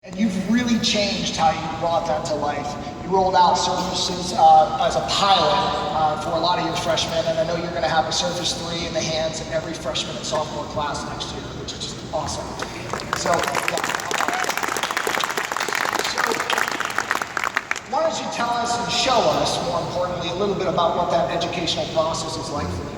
And you've really changed how you brought that to life. You rolled out Surfaces as a pilot for a lot of your freshmen, and I know you're going to have a Surface 3 in the hands of every freshman and sophomore class next year, which is just awesome. So, why don't you tell us and show us, more importantly, a little bit about what that educational process is like for you?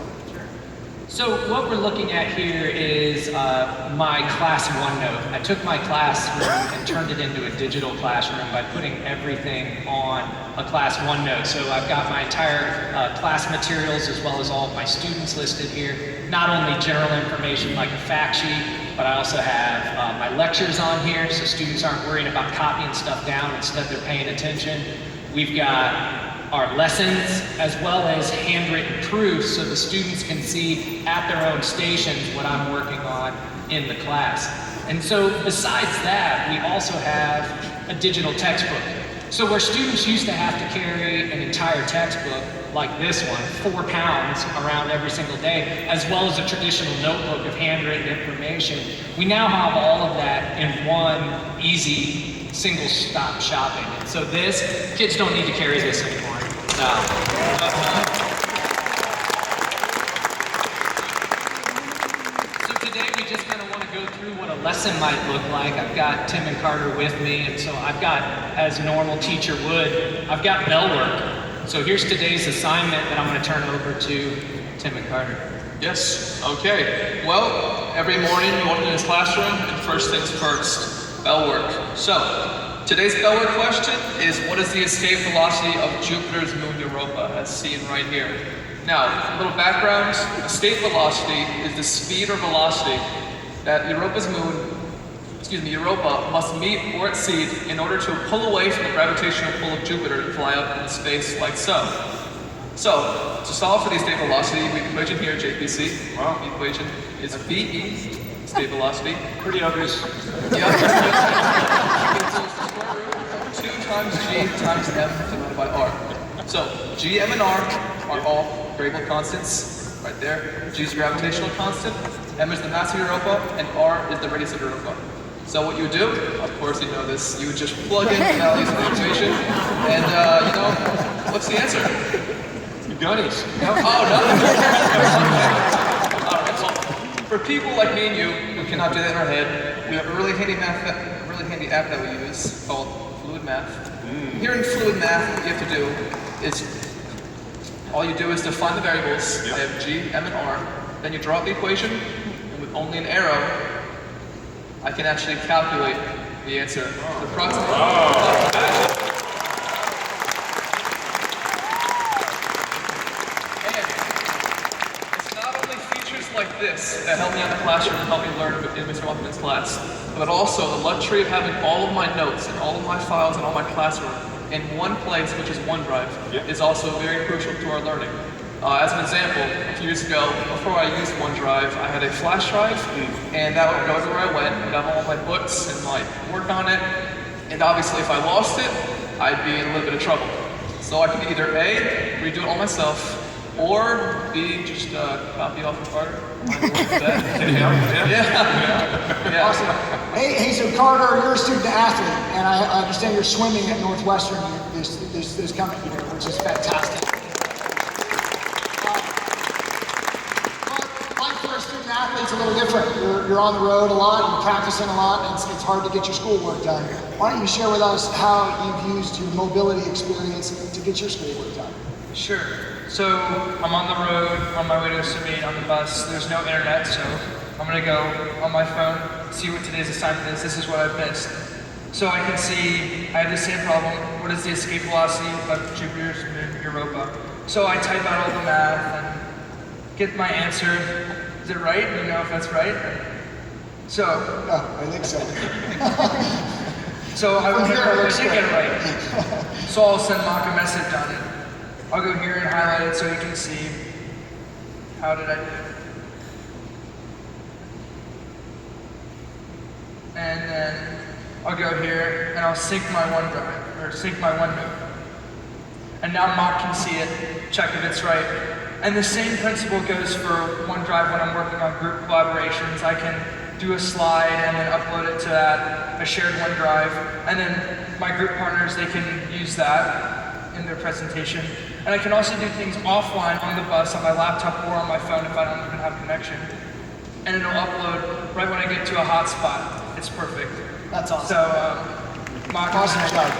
So what we're looking at here is my class OneNote. I took my classroom and turned it into a digital classroom by putting everything on a class OneNote. So I've got my entire class materials as well as all of my students listed here. Not only general information like a fact sheet, but I also have my lectures on here so students aren't worrying about copying stuff down, instead they're paying attention. We've got our lessons as well as handwritten proofs so the students can see at their own stations what I'm working on in the class. And so besides that, we also have a digital textbook. So where students used to have to carry an entire textbook like this one, 4 pounds around every single day, as well as a traditional notebook of handwritten information, we now have all of that in one easy single-stop shopping. And so kids don't need to carry this anymore. No. So today we just kind of want to go through what a lesson might look like. I've got Tim and Carter with me, and so I've got, as a normal teacher would, I've got bell work. So here's today's assignment that I'm going to turn over to Tim and Carter. Yes, okay. Well, every morning you walk into this classroom, and first things first, bell work. So, today's bell work question is, what is the escape velocity of Jupiter's moon Europa, as seen right here? Now, a little background, escape velocity is the speed or velocity that Europa must meet or exceed in order to pull away from the gravitational pull of Jupiter and fly up in space like so. So, to solve for the escape velocity, we have the equation here, JPC. Wow. The equation is VE, escape velocity. Pretty obvious. Yeah. 2 times G times M divided by R. So, G, M, and R are all variable constants right there. G is the gravitational constant, M is the mass of Europa, and R is the radius of Europa. So what you would do, of course you know this, you would just plug in the values of the equation, and what's the answer? Goodies. No? Oh, no? Alright, so for people like me and you who cannot do that in our head, we have a really handy app that we use called Fluid Math. Here in Fluid Math, what you have to do is, all you do is define the variables. I have G, M, and R. Then you draw out the equation, and with only an arrow, I can actually calculate the answer. Approximately. And it's not only features like this that help me out in the classroom and help me learn in Mr. Muffman's class, but also the luxury of having all of my notes and all of my files and all my classwork in one place, which is OneDrive, is also very crucial to our learning. As an example, a few years ago, before I used OneDrive, I had a flash drive, and that would go everywhere I went. I'd have all of my books and my work on it, and obviously if I lost it, I'd be in a little bit of trouble. So I can either A, redo it all myself, or B, just copy off of Carter. Yeah. Awesome. Hey, so Carter, you're a student athlete, and I understand you're swimming at Northwestern this coming year, which is fantastic. Athlete's a little different. You're on the road a lot, you're practicing a lot, and it's hard to get your schoolwork done. Why don't you share with us how you've used your mobility experience to get your schoolwork done? Sure. So I'm on the road, on my way to a meet, on the bus. There's no internet, so I'm gonna go on my phone, see what today's assignment is. This is what I've missed. So I can see I have the same problem. What is the escape velocity of Jupiter's moon Europa? So I type out all the math and get my answer. Is it right? Do you know if that's right? So. I think so. So I did get it right. So I'll send Mock a message on it. I'll go here and highlight it so you can see how did I do. And then I'll go here and I'll sync my OneDrive, or sync my OneNote. And now Mock can see it, check if it's right. And the same principle goes for OneDrive when I'm working on group collaborations. I can do a slide and then upload it to a shared OneDrive. And then my group partners, they can use that in their presentation. And I can also do things offline on the bus, on my laptop or on my phone if I don't even have connection. And it'll upload right when I get to a hotspot. It's perfect. That's awesome. So, Awesome job.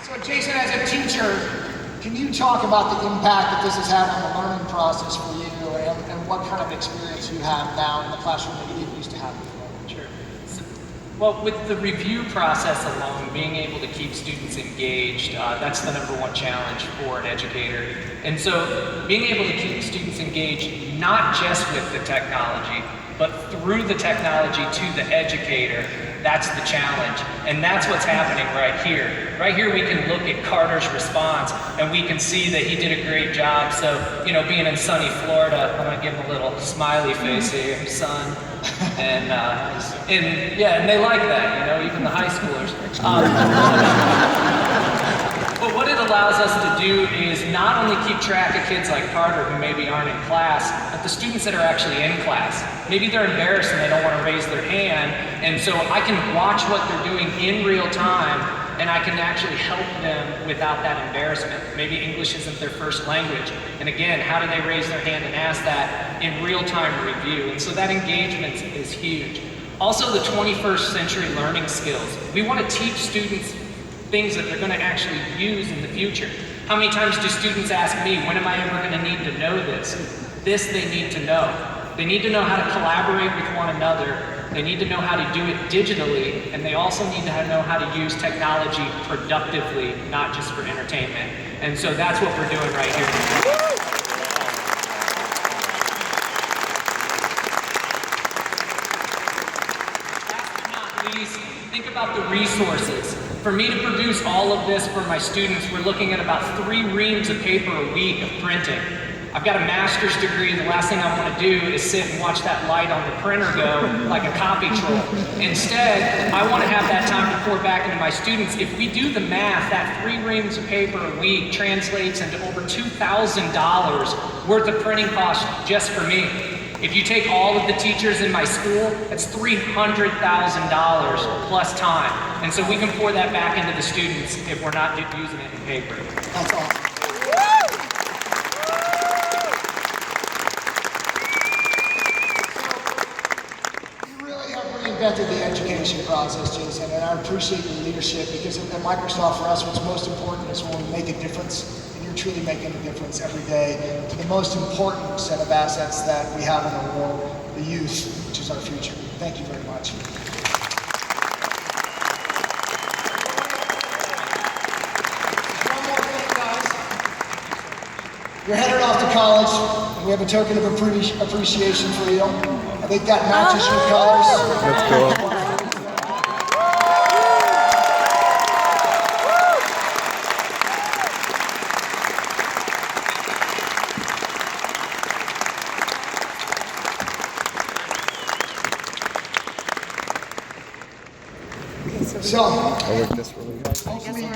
So Jason, as a teacher, can you talk about the impact that this has had on the learning process for you and what kind of experience you have now in the classroom that you didn't used to have before? Sure. Well, with the review process alone, being able to keep students engaged, that's the #1 challenge for an educator. And so being able to keep students engaged, not just with the technology, but through the technology to the educator, that's the challenge. And that's what's happening right here. Right here we can look at Carter's response and we can see that he did a great job. So, you know, being in sunny Florida, I'm gonna give him a little smiley face here, sun. And yeah, and they like that, you know, even the high schoolers. But what it allows us to do is not only keep track of kids like Carter who maybe aren't in class, but the students that are actually in class. Maybe they're embarrassed and they don't want to raise their hand, and so I can watch what they're doing in real time and I can actually help them without that embarrassment. Maybe English isn't their first language. And again, how do they raise their hand and ask that in real-time review? And so that engagement is huge. Also, the 21st century learning skills. We want to teach students things that they're going to actually use in the future. How many times do students ask me, when am I ever going to need to know this? This they need to know. They need to know how to collaborate with one another. They need to know how to do it digitally, and they also need to know how to use technology productively, not just for entertainment. And so that's what we're doing right here. Last but not least, think about the resources. For me to produce all of this for my students, we're looking at about 3 reams of paper a week of printing. I've got a master's degree, and the last thing I want to do is sit and watch that light on the printer go like a copy troll. Instead, I want to have that time to pour back into my students. If we do the math, that 3 reams of paper a week translates into over $2,000 worth of printing costs just for me. If you take all of the teachers in my school, that's $300,000 plus time. And so we can pour that back into the students if we're not using it in paper. That's awesome. Reinvented the education process, Jason, and I appreciate your leadership because at Microsoft, for us, what's most important is when we make a difference, and you're truly making a difference every day to the most important set of assets that we have in the world, the youth, which is our future. Thank you very much. One more thing, guys. You're headed off to college, and we have a token of appreciation for you. I think that matches your colors. That's cool. So, I like this really good. hopefully